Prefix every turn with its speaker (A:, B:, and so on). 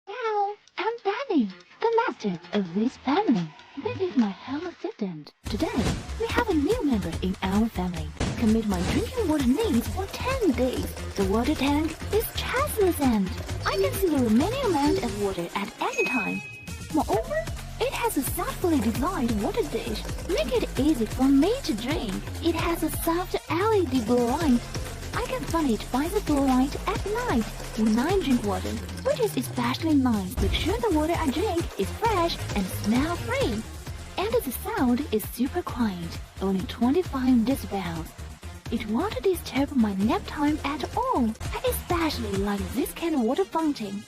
A: Hello, I'm Danny, the master of this family. This is my home assistant. Today, we have a new member in our family. Can meet my drinking water needs for 10 days. The water tank is translucent. I can see the remaining amount of water at any time. Moreover, it has a thoughtfully designed water dish, making it easy for me to drink. It has a soft LED blue light. I can find it by the blue light at night when I drink water, which is especially nice. Make sure the water I drink is fresh and smell-free. And the sound is super quiet, only 25 decibels. It won't disturb my nap time at all. I especially like this kind of water fountain.